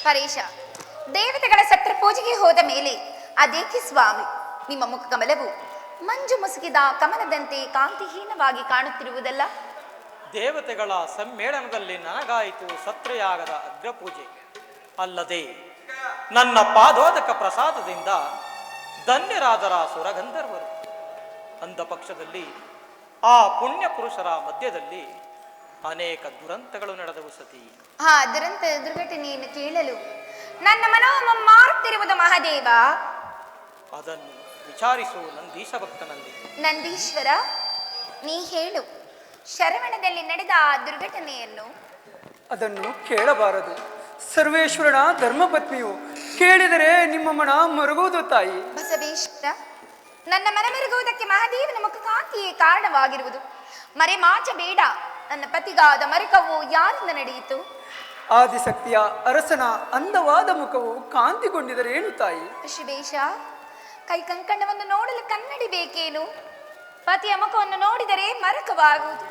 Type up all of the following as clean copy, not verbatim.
ಹರೀಶ, ದೇವತೆಗಳ ಸತ್ರ ಪೂಜೆಗೆ ಹೋದ ಮೇಲೆ ಅದೇಕೆ ಸ್ವಾಮಿ ನಿಮ್ಮ ಮುಖ ಕಮಲವು ಮಂಜು ಮುಸುಕಿದ ಕಮಲದಂತೆ ಕಾಂತಿಹೀನವಾಗಿ ಕಾಣುತ್ತಿರುವುದಲ್ಲ? ದೇವತೆಗಳ ಸಮ್ಮೇಳನದಲ್ಲಿ ನನಗಾಯಿತು ಸತ್ರಯಾಗದ ಅಗ್ರಪೂಜೆ. ಅಲ್ಲದೆ ನನ್ನ ಪಾದೋದಕ ಪ್ರಸಾದದಿಂದ ಧನ್ಯರಾದರ ಸುರಗಂಧರ್ವರು. ಅಂದ ಪಕ್ಷದಲ್ಲಿ ಆ ಪುಣ್ಯ ಪುರುಷರ ಮಧ್ಯದಲ್ಲಿ ಅನೇಕ ದುರಂತಗಳು ನಡೆದವು ಸತಿ. ಆ ದುರಂತ ದುರ್ಘಟನೆಯನ್ನು ಕೇಳಲು ನನ್ನ ಮನವನ್ನು ಮಾರುತ್ತಿರುವುದು ಮಹಾದೇವ. ಅದನ್ನು ವಿಚಾರಿಸು ನಂದೀಶ ಭಕ್ತನಲ್ಲಿ. ನಂದೀಶ್ವರ, ನೀ ಹೇಳು, ಶರವಣದಲ್ಲಿ ನಡೆದ ಆ ದುರ್ಘಟನೆಯನ್ನು. ಅದನ್ನು ಕೇಳಬಾರದು. ಸರ್ವೇಶ್ವರನ ಧರ್ಮಪತ್ನಿಯು, ಕೇಳಿದರೆ ನಿಮ್ಮ ಮನ ಮರುಗುವುದು ತಾಯಿ. ಬಸವೇಶ್ವರ, ನನ್ನ ಮನ ಮರುಗುವುದಕ್ಕೆ ಮಹಾದೇವನ ಮುಖಕಾಂತಿಯೇ ಕಾರಣವಾಗಿರುವುದು. ಮರೆ ಮಾಚಬೇಡ. ನನ್ನ ಪತಿಗಾದ ಮರುಕವು ಯಾರಿಂದ ನಡೆಯಿತು? ಆದಿಶಕ್ತಿಯ ಅರಸನ ಅಂದವಾದ ಮುಖವು ಕಾಂತಿಗೊಂಡಿದರೆ ಏನು ತಾಯಿ? ಶಿವೇಶ, ಕೈ ಕಂಕಣವನ್ನು ನೋಡಲು ಕನ್ನಡಿ ಬೇಕೇನು? ಪತಿಯ ಮುಖವನ್ನು ನೋಡಿದರೆ ಮರಕವಾಗುವುದು.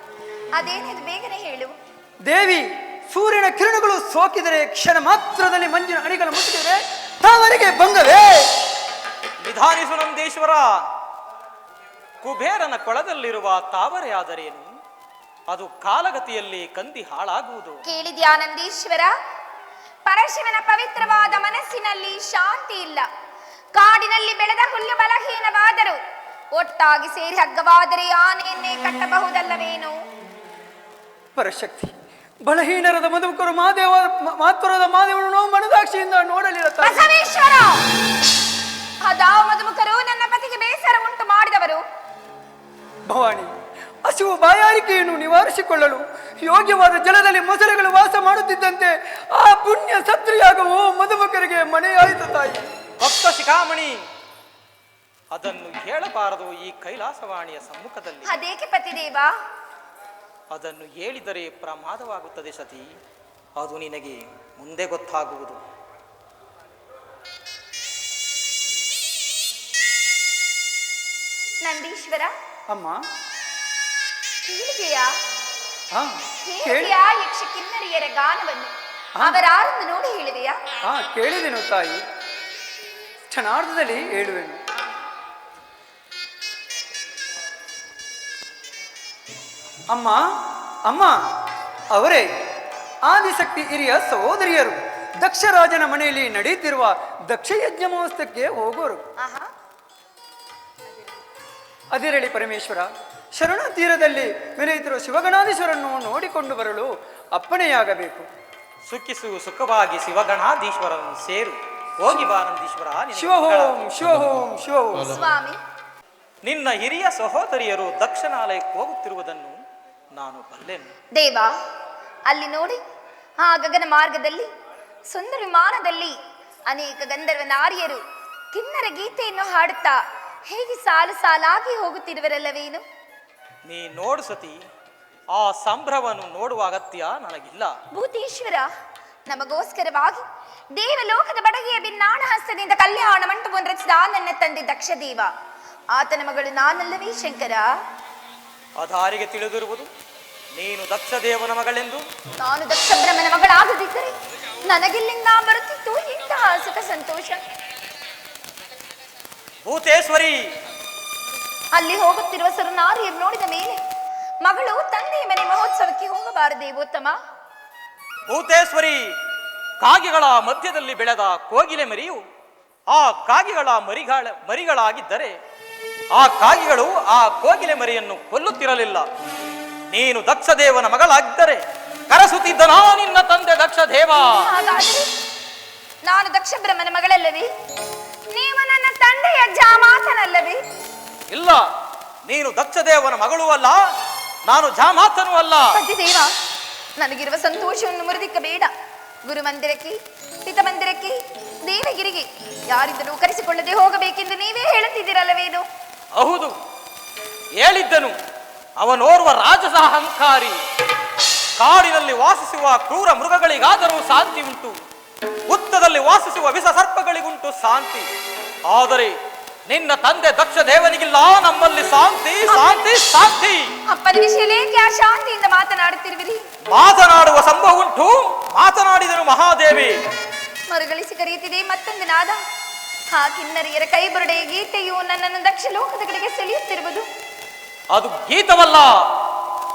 ಅದೇನಿದು, ಬೇಗನೆ ಹೇಳು. ದೇವಿ, ಸೂರ್ಯನ ಕಿರಣಗಳು ಸೋಕಿದರೆ ಕ್ಷಣ ಮಾತ್ರದಲ್ಲಿ ಮಂಜಿನ ಅಡಿಗಳು ಮುಟ್ಟಿದರೆ ತಾವರಿಗೆ ಭಂಗವೇ? ನಿಧಾನಿಸು ನಂದೀಶ್ವರ. ಕುಬೇರನ ಕೊಳದಲ್ಲಿರುವ ತಾವರೆ ಆದರೇನು, ಅದು ಕಾಲಗತಿಯಲ್ಲಿ ಕಂದಿ ಹಾಳಾಗುವುದು. ಕೇಳಿದ್ಯಾ ನಂದೀಶ್ವರ? ಪರಶಿವನ ಪವಿತ್ರವಾದ ಮನಸ್ಸಿನಲ್ಲಿ ಶಾಂತಿ ಇಲ್ಲ. ಕಾಡಿನಲ್ಲಿ ಬೆಳೆದ ಹುಲ್ಲು ಬಲಹೀನವಾದರೂ ಒಟ್ಟಾಗಿ ಸೇರಿ ಹಗ್ಗವಾದರೆ ಆನೆಯನ್ನೇ ಕಟ್ಟಬಹುದಲ್ಲವೇನು? ಪರಶಕ್ತಿ, ಬಲಹೀನರದ ಮಧುಕರು ಮಾತುರದ ಮಾದೇವನು ಮನದಾಕ್ಷಿಯಿಂದ ನೋಡಲಿರುತ್ತಾರೆ. ಬಸವೇಶ್ವರ, ಅದಾವ ಮಧುಮುಖರು ನನ್ನ ಪತಿಗೆ ಬೇಸರ ಉಂಟು ಮಾಡಿದವರು. ಭವಾನಿ, ಹಸಿವು ಬಾಯಾರಿಕೆಯನ್ನು ನಿವಾರಿಸಿಕೊಳ್ಳಲು ಯೋಗ್ಯವಾದ ಜಲದಲ್ಲಿ ಮೊಸಳೆಗಳು ವಾಸ ಮಾಡುತ್ತಿದ್ದಂತೆ ಆ ಪುಣ್ಯ ಸತ್ರಿಯಾಗವು ಮಧುಮಕರಿಗೆ ಮನೆಯಾಯಿತು ತಾಯಿ. ಭಕ್ತ ಶಿಖಾಮಣಿ, ಅದನ್ನು ಹೇಳಬಾರದು ಈ ಕೈಲಾಸವಾಣಿಯ ಸಮ್ಮುಖದಲ್ಲಿ. ಅದೇಕೆ ಪತಿದೇವ? ಅದನ್ನು ಹೇಳಿದರೆ ಪ್ರಮಾದವಾಗುತ್ತದೆ ಸತಿ. ಅದು ನಿನಗೆ ಮುಂದೆ ಗೊತ್ತಾಗುವುದು. ನಂದೀಶ್ವರ, ಅಮ್ಮ, ಕೇಳಿದೆಯಾ? ಕೇಳಿ ಯಕ್ಷ ಕಿನ್ನರಿಯರ ಗಾನವನ್ನು ಅವರಾರನ್ನು ನೋಡಿ ಹೇಳುವೆಯಾ? ಕೇಳಿದೆನು ತಾಯಿ, ಕ್ಷಣಾರ್ಧದಲ್ಲಿ ಹೇಳುವೆನು. ಅಮ್ಮ ಅಮ್ಮ, ಅವರೇ ಆದಿಶಕ್ತಿ ಹಿರಿಯ ಸಹೋದರಿಯರು ದಕ್ಷರಾಜನ ಮನೆಯಲ್ಲಿ ನಡೆಯುತ್ತಿರುವ ದಕ್ಷ ಯಜ್ಞ ಮಹೋತ್ಸವಕ್ಕೆ ಹೋಗೋರು. ಅದಿರಲಿ ಪರಮೇಶ್ವರ, ಶರಣ ತೀರದಲ್ಲಿ ಮೆರೆಯುತ್ತಿರುವ ಶಿವಗಣಾಧೀಶ್ವರನ್ನು ನೋಡಿಕೊಂಡು ಬರಲು ಅಪ್ಪಣೆಯಾಗಬೇಕು. ಸುಖಿಸು ಸುಖವಾಗಿ ಶಿವಗಣಾಧೀಶ್ವರನ್ನು ಸೇರು. ಹೋಗಿ ಬಾನಂದೀಶ್ವರ. ಶಿವಹೋಂ ಶಿವಹೋಂ ಶಿವಹೋಂ. ಸ್ವಾಮಿ, ನಿನ್ನ ಹಿರಿಯ ಸಹೋದರಿಯರು ದಕ್ಷಿಣಾಲಯಕ್ಕೆ ಹೋಗುತ್ತಿರುವುದನ್ನು ನಾನು ಬಲ್ಲೆನು. ದೇವ, ಅಲ್ಲಿ ನೋಡಿ, ಆ ಗಗನ ಮಾರ್ಗದಲ್ಲಿ ಸುಂದರ ವಿಮಾನದಲ್ಲಿ ಅನೇಕ ಗಂಧರ್ವ ನಾರಿಯರು ಕಿನ್ನರ ಗೀತೆಯನ್ನು ಹಾಡುತ್ತಾ ಹೇಗೆ ಸಾಲು ಸಾಲಾಗಿ ಹೋಗುತ್ತಿರುವರಲ್ಲವೇನು? ನೀ ನೋಡು ಸತಿ, ಆ ಸಂಭ್ರಮವನ್ನು ನೋಡುವ ಅಗತ್ಯ ನನಗಿಲ್ಲ. ಭೂತೀಶ್ವರ, ನಮಗೋಸ್ಕರವಾಗಿ ದೇವಲೋಕದ ಬಡಗಿಯ ಬಿನ್ನಾಣ ಹಸ್ತದಿಂದ ಕಲ್ಯಾಣ ಮಂಟಪವನ್ನು ರಚಿಸಿದ ನನ್ನ ತಂದೆ ದಕ್ಷದೇವ, ಆತನ ಮಗಳು ನಾನಲ್ಲವೇ ಶಂಕರ? ಅದಾರಿಗೆ ತಿಳಿದಿರುವುದು ನೀನು ದಕ್ಷದೇವನ ಮಗಳೆಂದು. ನಾನು ದಕ್ಷಬ್ರಹ್ಮನ ಮಗಳಾಗದಿದ್ದರೆ ನನಗಿಲ್ಲಿಂದ ಬರುತ್ತಿತ್ತು ಇಂತಹ ಸುಖ ಸಂತೋಷ. ಭೂತೇಶ್ವರಿ, ಅಲ್ಲಿ ಹೋಗುತ್ತಿರುವ ಸುರನಾರಿಯರು ನೋಡಿದ ಮೇಲೆ ಮಗಳು ತಂದೆಯ ಮನೆ ಮಹೋತ್ಸವಕ್ಕೆ ಹೋಗಬಾರದೇ ಉತ್ತಮ? ಭೂತೇಶ್ವರಿ, ಕಾಗೆಗಳ ಮಧ್ಯದಲ್ಲಿ ಬೆಳೆದ ಕೋಗಿಲೆ ಮರಿಯು ಆ ಕಾಗೆಗಳ ಮರಿಗಳಾಗಿದ್ದರೆ ಆ ಕಾಗೆಗಳು ಆ ಕೋಗಿಲೆ ಮರಿಯನ್ನು ಕೊಲ್ಲುತ್ತಿರಲಿಲ್ಲ. ನೀನು ದಕ್ಷದೇವನ ಮಗಳಾಗಿದ್ದರೆ ಕರೆಸುತ್ತಿದ್ದ ನಿನ್ನ ತಂದೆ ದಕ್ಷದೇವ. ಹಾಗಾದರೆ ನಾನು ದಕ್ಷಬ್ರಹ್ಮನ ಮಗಳಲ್ಲವೇ? ನೀವು ನನ್ನ ತಂದೆಯ ಜಾಮಾತನಲ್ಲವೇ? ಇಲ್ಲ, ನೀನು ದಕ್ಷದೇವನ ಮಗಳೂ ಅಲ್ಲ, ನಾನು ಜಾಮಾತನೂ ಅಲ್ಲ. ದೇವ, ನನಗಿರುವ ಸಂತೋಷವನ್ನು ಮುರಿದಿಕ್ಕಬೇಡ. ಗುರು ಮಂದಿರಕ್ಕೆ, ಪಿತ ಮಂದಿರಕ್ಕೆ, ದೇವಗಿರಿಗೆ ಯಾರಿಂದಲೂ ಕರೆಸಿಕೊಳ್ಳದೆ ಹೋಗಬೇಕೆಂದು ನೀವೇ ಹೇಳುತ್ತಿದ್ದೀರಲ್ಲವೇನು? ಹೌದು, ಹೇಳಿದ್ದನು. ಅವನೋರ್ವ ರಾಜಸ ಅಹಂಕಾರಿ. ಕಾಡಿನಲ್ಲಿ ವಾಸಿಸುವ ಕ್ರೂರ ಮೃಗಗಳಿಗಾದರೂ ಶಾಂತಿ ಉಂಟು, ಹುತ್ತದಲ್ಲಿ ವಾಸಿಸುವ ವಿಷ ಸರ್ಪಗಳಿಗುಂಟು ಶಾಂತಿ. ಆದರೆ ನಿನ್ನ ತಂದೆ ದಕ್ಷ ದೇವನಿಗಿಲ್ಲ ನಮ್ಮಲ್ಲಿ ಶಾಂತಿ ಶಾಂತಿ ಶಾಂತಿ. ಅಪ್ಪನ ವಿಷಯಕ್ಕೆ ಆ ಶಾಂತಿಯಿಂದ ಮಾತನಾಡುತ್ತಿರುವಿರಿ? ಮಾತನಾಡುವ ಸಂಭವ ಉಂಟು, ಮಾತನಾಡಿದನು ಮಹಾದೇವಿ. ಮರುಗಳಿಸಿ ಕರೆಯುತ್ತಿದೆ ಮತ್ತೊಂದು ನಾದ. ಆ ಕಿನ್ನರಿಯರ ಕೈಬುರುಡೆ ಗೀತೆಯು ನನ್ನನ್ನು ದಕ್ಷ ಲೋಕದ ಕಡೆಗೆ ಸೆಳೆಯುತ್ತಿರುವುದು. ಅದು ಗೀತವಲ್ಲ,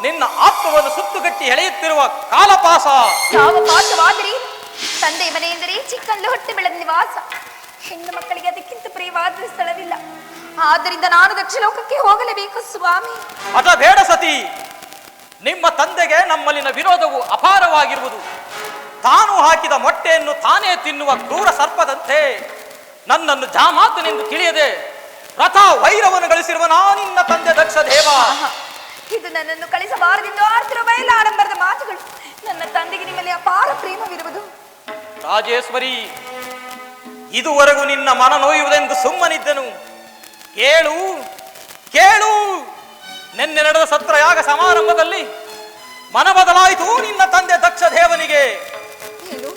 ನಿನ್ನ ಆತ್ಮವನ್ನು ಸುತ್ತುಗಟ್ಟಿ ಎಳೆಯುತ್ತಿರುವ ಕಾಲಪಾಸ. ಯಾವ ಪಾಶವಾದರೆ ತಂದೆ ಮನೆ ಎಂದರೆ ಚಿಕ್ಕಂದು ಹೊಟ್ಟೆ ಬೆಳೆದ ನಿವಾಸ. ಹೆಣ್ಣು ಮಕ್ಕಳಿಗೆ ಅದಕ್ಕಿಂತ ಪ್ರಿಯವಾದ ಸ್ಥಳವಿಲ್ಲ. ಆದ್ದರಿಂದ ನಾನು ದಕ್ಷ ಲೋಕಕ್ಕೆ ಹೋಗಲೇಬೇಕು ಸ್ವಾಮಿ. ಅದ ಬೇಡ ಸತಿ. ನಿಮ್ಮ ತಂದೆಗೆ ನಮ್ಮಲ್ಲಿನ ವಿರೋಧವು ಅಪಾರವಾಗಿರುವುದು. ತಾನು ಹಾಕಿದ ಮೊಟ್ಟೆಯನ್ನು ತಾನೇ ತಿನ್ನುವ ಕ್ರೂರ ಸರ್ಪದಂತೆ ನನ್ನನ್ನು ಜಾಮಾತನೆಂದು ತಿಳಿಯದೆ ರಥ ವೈರವನ್ನು ಗಳಿಸಿರುವ ನಾನಿನ್ನ ತಂದೆ ದಕ್ಷ ದೇವ. ಇದು ನನ್ನನ್ನು ಕಳಿಸಬಾರದೆಂದು ಆಡ್ತಿರುವ ಬಯಲಾಡಂಬರದ ಮಾತುಗಳು. ನನ್ನ ತಂದೆಗೆ ನಿಮ್ಮಲ್ಲಿ ಅಪಾರ ಪ್ರೇಮವಿರುವುದು. ರಾಜೇಶ್ವರಿ, ಇದುವರೆಗೂ ನಿನ್ನ ಮನ ನೋಯುವುದೆಂದು ಸುಮ್ಮನಿದ್ದೆನು. ಕೇಳು ಕೇಳು, ನಿನ್ನೆ ನಡೆದ ಸತ್ರಯಾಗ ಸಮಾರಂಭದಲ್ಲಿ ಮನ ಬದಲಾಯಿತು ನಿನ್ನ ತಂದೆ ದಕ್ಷ ದೇವನಿಗೆ. ಏನು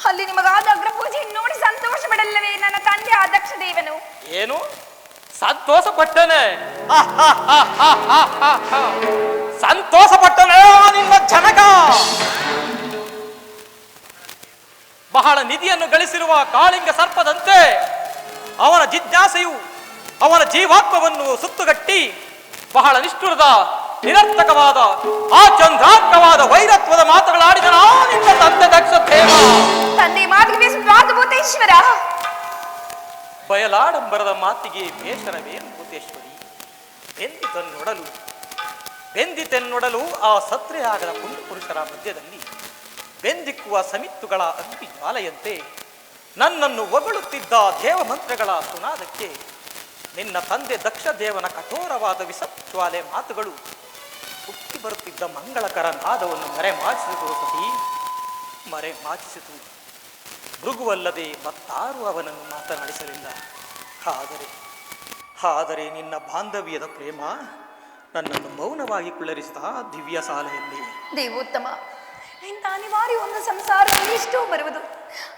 ಅಲ್ಲಿ ನಿಮಗಾದ ಅಗ್ರ ಪೂಜೆ ನೋಡಿ ಸಂತೋಷ ಪಡಲ್ಲವೇ ನನ್ನ ತಂದೆ ಆ ದಕ್ಷ ದೇವನು? ಏನು ಸಂತೋಷ ಪಟ್ಟನೆ? ಸಂತೋಷ ಪಟ್ಟನೆ ನಿನ್ನ ಜನಕ. ಬಹಳ ನಿಧಿಯನ್ನು ಗಳಿಸಿರುವ ಕಾಳಿಂಗ ಸರ್ಪದಂತೆ ಅವನ ಜಿಜ್ಞಾಸೆಯು ಅವನ ಜೀವಾತ್ಮವನ್ನು ಸುತ್ತುಗಟ್ಟಿ ಬಹಳ ನಿಷ್ಠುರದ ನಿರರ್ಥಕವಾದ ಆ ಚಂದ್ರಾತ್ಮಕವಾದ ವೈರತ್ವದ ಮಾತುಗಳಾಡಿದ ನಿನ್ನ ತಂದೆ ದಕ್ಷ ದೇವ. ತಂದೆ ಮಾತಿಗೆ ಭೂತೇಶ್ವರ. ಬಯಲಾಡಂಬರದ ಮಾತಿಗೆ ಬೇಸರವೇನು ಭೂತೇಶ್ವರಿ? ಬೆಂದಿತೆನ್ನೊಡಲು ಆ ಸತ್ರೆಯಾಗದ ಪುಣ್ಯ ಪುರುಷರ ಮಧ್ಯದಲ್ಲಿ ಬೆಂದಿಕ್ಕುವ ಸಮಿತ್ತುಗಳ ಅಗ್ನಿ ಜ್ವಾಲೆಯಂತೆ ನನ್ನನ್ನು ಹೊಗಳುತ್ತಿದ್ದ ದೇವ ಮಂತ್ರಗಳ ಸುನಾದಕ್ಕೆ ನಿನ್ನ ತಂದೆ ದಕ್ಷ ದೇವನ ಕಠೋರವಾದ ವಿಸಜ್ವಾಲೆ ಮಾತುಗಳು ಹುಟ್ಟಿ ಬರುತ್ತಿದ್ದ ಮಂಗಳಕರ ನಾದವನ್ನು ಮರೆಮಾಚಿಸಿತು ಸತಿ, ಮರೆಮಾಚಿಸಿತು. ಮೃಗುವಲ್ಲದೆ ಮತ್ತಾರು ಅವನನ್ನು ಮಾತನಾಡಿಸಲಿಲ್ಲ. ಆದರೆ ನಿನ್ನ ಬಾಂಧವ್ಯದ ಪ್ರೇಮ ನನ್ನನ್ನು ಮೌನವಾಗಿ ಕುಳ್ಳರಿಸಿದ ದಿವ್ಯ ಸಾಲೆಯಲ್ಲಿ. ದೇವೋತ್ತಮ, ಇಂಥ ಅನಿವಾರ್ಯ ಒಂದು ಸಂಸಾರದಲ್ಲಿ ಎಷ್ಟೋ ಬರುವುದು.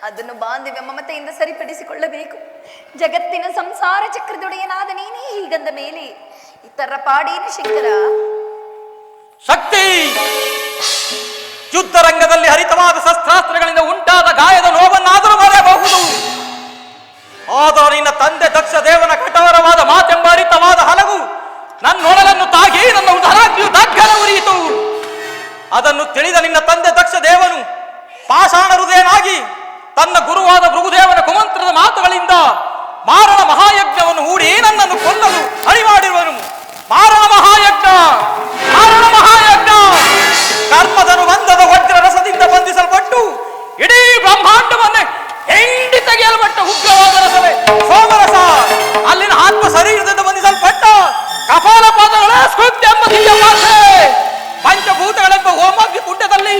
ಅದನ್ನು ಬಾಂಧವ್ಯ ಮಮತೆಯಿಂದ ಸರಿಪಡಿಸಿಕೊಳ್ಳಬೇಕು. ಜಗತ್ತಿನ ಸಂಸಾರ ಚಕ್ರದೊಡೆಯನಾದ ನೀನೇ ಹೀಗಂದ ಮೇಲೆ ಇತರ ಪಾಡೇನು ಶಂಕರ? ಶಕ್ತಿ, ಯುದ್ಧ ರಂಗದಲ್ಲಿ ಹರಿತವಾದ ಶಸ್ತ್ರಾಸ್ತ್ರಗಳಿಂದ ಉಂಟಾದ ಗಾಯದ ನೋವನ್ನಾದರೂ ಮರೆಯಬಹುದು. ಆದರೆ ನಿನ್ನ ತಂದೆ ದಕ್ಷ ದೇವನ ಕಠೋರವಾದ ಮಾತೆಂಬ ಹರಿತವಾದ ಹಲವು ನನ್ನೊಡಲನ್ನು ತಾಗಿ ನನ್ನ ಉದರಾಗ್ನಿಯು ದಗ್ಗನ ಉರಿಯಿತು. ಅದನ್ನು ತಿಳಿದ ನಿನ್ನ ತಂದೆ ದಕ್ಷ ದೇವನು ಪಾಷಾಣ ಹೃದಯನಾಗಿ ತನ್ನ ಗುರುವಾದ ಭೃಗುದೇವನ ಕುಮಂತ್ರದ ಮಾತುಗಳಿಂದ ಮಾರಣ ಮಹಾಯಜ್ಞವನ್ನು ಹೂಡಿ ನನ್ನನ್ನು ಕೊಲ್ಲಲು ಅಣಿಮಾಡಿರುವನು. ಮಾರಣ ಮಹಾಯಜ್ಞ, ಮಾರಣ ಮಹಾಯಜ್ಞ. ಕರ್ಮದನು ಬಂಧದ ವಜ್ರ ರಸದಿಂದ ಬಂಧಿಸಲ್ಪಟ್ಟು ಇಡೀ ಬ್ರಹ್ಮಾಂಡವನ್ನೇ ಹೆಂಡಿ ತೆಗೆಯಲ್ಪಟ್ಟ ಉಗ್ರವಾದ ರಸವೇ ಸೋಮರಸ. ಅಲ್ಲಿನ ಆತ್ಮ ಶರೀರದಿಂದ ಬಂಧಿಸಲ್ಪಟ್ಟ ಕಪಾಲ ಪಾದಗಳ ಸ್ಕೃತ್ಯ ಎಂಬ ದಿವ್ಯ ಭಾಷೆ ಪಂಚಭೂತಗಳೆಂಬ ಹೋಮಾಗ್ನಿ ಕುಂಡದಲ್ಲಿ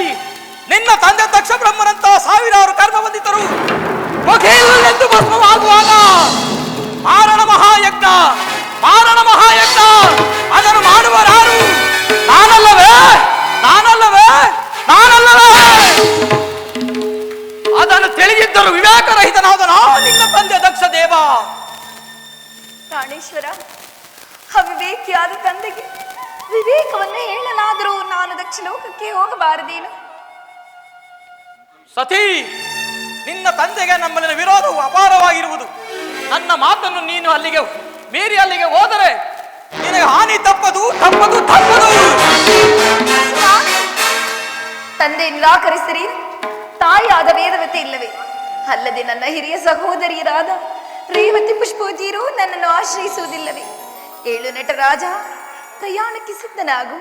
ನಿನ್ನ ತಂದೆ ದಕ್ಷ ಬ್ರಹ್ಮನಂತ ಸಾವಿರಾರು ಕರ್ಮ ಬಂದಿದ್ದರು ಎಂದು ಭಸ್ಮವಾಗುವಾಗ ಮಾರಣ ಮಹಾಯಜ್ಞ, ಮಾರಣ ಮಹಾಯಜ್ಞ ಅದನ್ನು ಮಾಡುವರಾರು? ನಾನಲ್ಲವೇ? ನಾನಲ್ಲವೇ? ನಾನಲ್ಲವೇ? ಅದನ್ನು ತಿಳಿದಿದ್ದರು ವಿವೇಕರಹಿತನಾದ ನಿನ್ನ ತಂದೆ ದಕ್ಷ ದೇವ. ಪ್ರಾಣೇಶ್ವರ, ಅವಿವೇಕಿಯಾದ ತಂದೆಗೆ ವಿವೇಕವನ್ನು ಹೇಳಲಾದರೂ ನಾನು ದಕ್ಷ ಲೋಕಕ್ಕೆ ಹೋಗಬಾರದೇನು? ಸತಿ, ನಿನ್ನ ತಂದೆಗೆ ನಮ್ಮಲ್ಲಿನ ವಿರೋಧವು ಅಪಾರವಾಗಿರುವುದು. ನನ್ನ ಮಾತನ್ನು ನೀನು ಅಲ್ಲಿಗೆ ಮೀರಿ ಅಲ್ಲಿಗೆ ಹೋದರೆ ನಿನಗೆ ಹಾನಿ ತಪ್ಪದು ತಪ್ಪದು ತಪ್ಪದು. ತಂದೆ ನಿರಾಕರಿಸಿರಿ, ತಾಯಿಯಾದ ವೇದವತಿ ಇಲ್ಲವೇ? ಅಲ್ಲದೆ ನನ್ನ ಹಿರಿಯ ಸಹೋದರಿಯರಾದ ರೇವತಿ ಪುಷ್ಪೋಜಿಯರು ನನ್ನನ್ನು ಆಶ್ರಯಿಸುವುದಿಲ್ಲವೇ? ಏಳು ನಟರಾಜ, ಪ್ರಯಾಣಕ್ಕೆ ಸಿದ್ಧನಾಗು.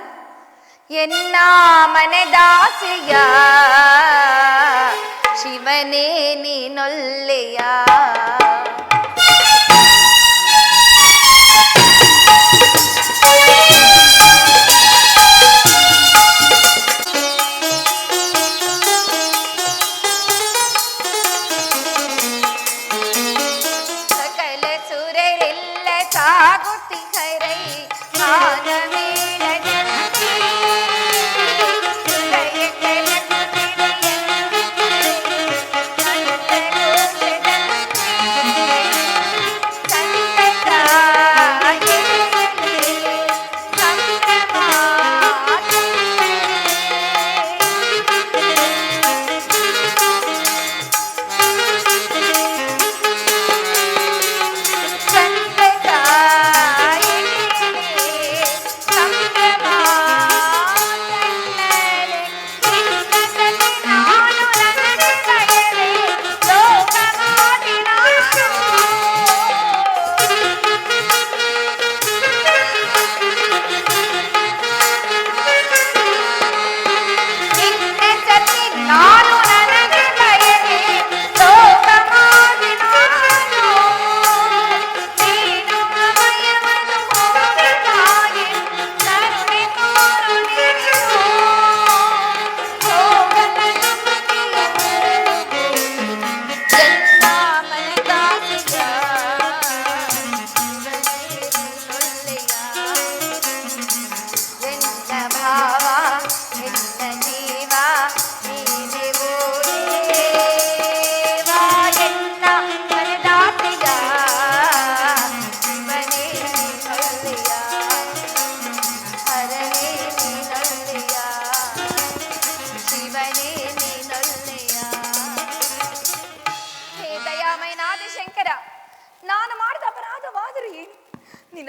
ಎನ್ನ ಮನೆದಾಸೆಯ ಶಿವನೇ ನೀನೊಲ್ಲೆಯ.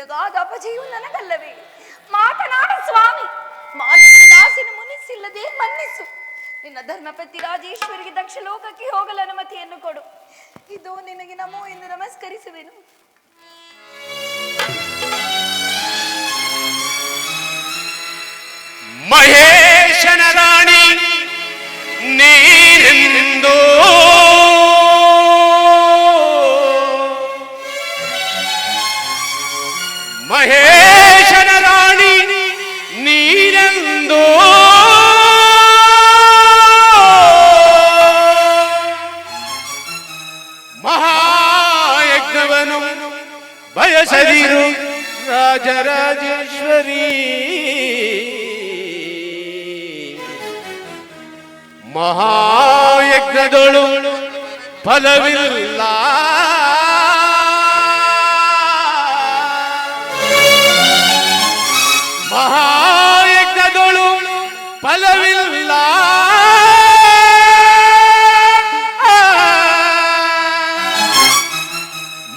ನಿನಗಾದ ಅಪಜಯವು ನನಗಲ್ಲವೇ? ಮಾತನಾಡ ಸ್ವಾಮಿ, ಮಾನವರ ದಾಸಿನ ಮುನಿಸಿಲ್ಲದೆ ಮನ್ನಿಸು. ನಿನ್ನ ಧರ್ಮಪತಿ ರಾಜೇಶ್ವರಿಗೆ ದಕ್ಷ ಲೋಕಕ್ಕೆ ಹೋಗಲು ಅನುಮತಿಯನ್ನು ಕೊಡು. ಇದು ನಿನಗೆ ನಮೋ ಎಂದು ನಮಸ್ಕರಿಸುವೆನು. ಮಹೇಶನ ರಾಣಿ ನೀನೆಂದು ಮಹೇಶನ ರಾಣಿ ನೀನೆಂದು ಮಹಾಯಜ್ಞವನು ಬಯಸದಿರು ರಾಜರಾಜೇಶ್ವರಿ. ಮಹಾಯಜ್ಞದೊಳು ಫಲವಿಲ್ಲ, ಮಹಾಯಜ್ಞದೊಳು ಫಲವಿಲ್ಲ.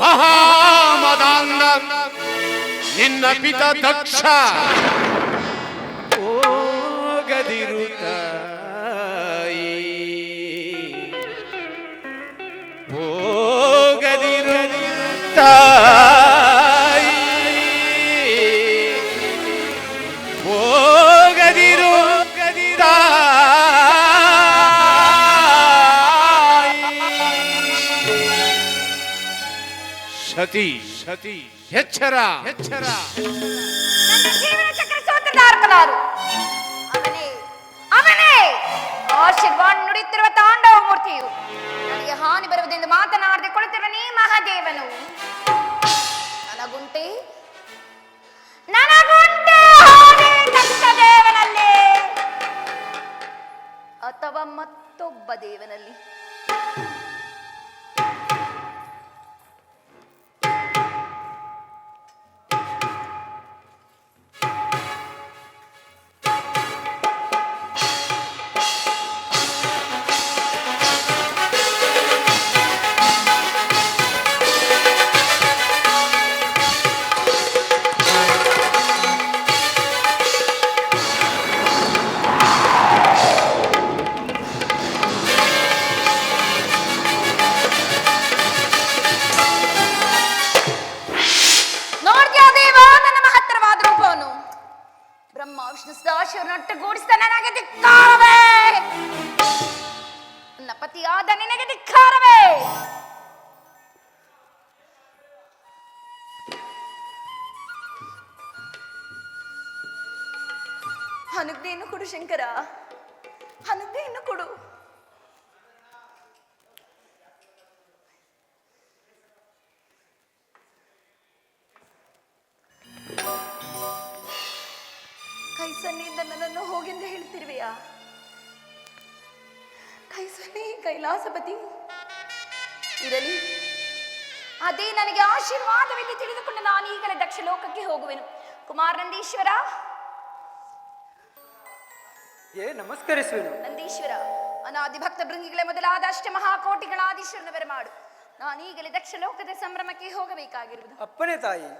ಮಹಾಮದಾಂಧ ನಿನ್ನ ಪಿತ ದಕ್ಷ ಹೋಗದಿರುತ್ತ ಹೋಗದಿರು ಸತಿ ಸತಿ ಎಚ್ಚರ ಎಚ್ಚರ. ನನ್ನ ಜೀವನ ಚಕ್ರ ಸೋತದಾರ್ಕನಾರು ಅವನೇ ಅವನೇ ಆಶೀರ್ವಾದ ನುಡಿಯುತ್ತಿರುವ ತಾಂಡವ ಮೂರ್ತಿಯು. ನನಗೆ ಹಾನಿ ಬರುವುದೆಂದು ಮಾತನಾಡದೆ ಕುಳಿತಿರುವ ನೀ ಮಹಾದೇವನು. ನನಗುಂಟೆ ನನಗುಂಟೆ ಹಾನಿ ದಕ್ಷ ದೇವನಲ್ಲಿ ಅಥವಾ ಮತ್ತೊಬ್ಬ ದೇವನಲ್ಲಿ. ಒಟ್ಟುಗೂಡಿಸಿದ ನನಗೆ ಧಿಕ್ಕಾರವೇ, ನನ್ನ ಪತಿಯಾದ ನಿನಗೆ ಧಿಕ್ಕಾರವೇ. ಅನುಜ್ಞೆಯನ್ನು ಕೊಡು ಶಂಕರ, ಅನುಜ್ಞೆಯನ್ನು ಕೊಡು. ಕೈ ಸನ್ನಿಯಿಂದ ನನ್ನನ್ನು ಹೋಗೆಂದು ಹೇಳ್ತಿರುವೆಯಾ? ಕೈ ಸನ್ನಿ ಕೈಲಾಸಪತಿ ಇರಲಿ, ಅದೇ ನನಗೆ ಆಶೀರ್ವಾದವೆಂದು ತಿಳಿದುಕೊಂಡು ನಾನು ಈಗಲೇ ದಕ್ಷ ಲೋಕಕ್ಕೆ ಹೋಗುವೆನು. ಕುಮಾರ ನಂದೀಶ್ವರ, ನಮಸ್ಕರಿಸುವೆನು. ನಂದೀಶ್ವರ, ಅನಾದಿ ಭಕ್ತ ಭೃಂಗಿಗಳೇ ಮೊದಲಾದ ಅಷ್ಟ ಮಹಾಕೋಟಿಗಳ ಆದೀಶ್ವರನ ಬರಮಾಡು. ನಾನು ಈಗಲೇ ದಕ್ಷ ಲೋಕದ ಸಂಭ್ರಮಕ್ಕೆ ಹೋಗಬೇಕಾಗಿರುವುದು. ಅಪ್ಪನೇ ತಾಯಿ.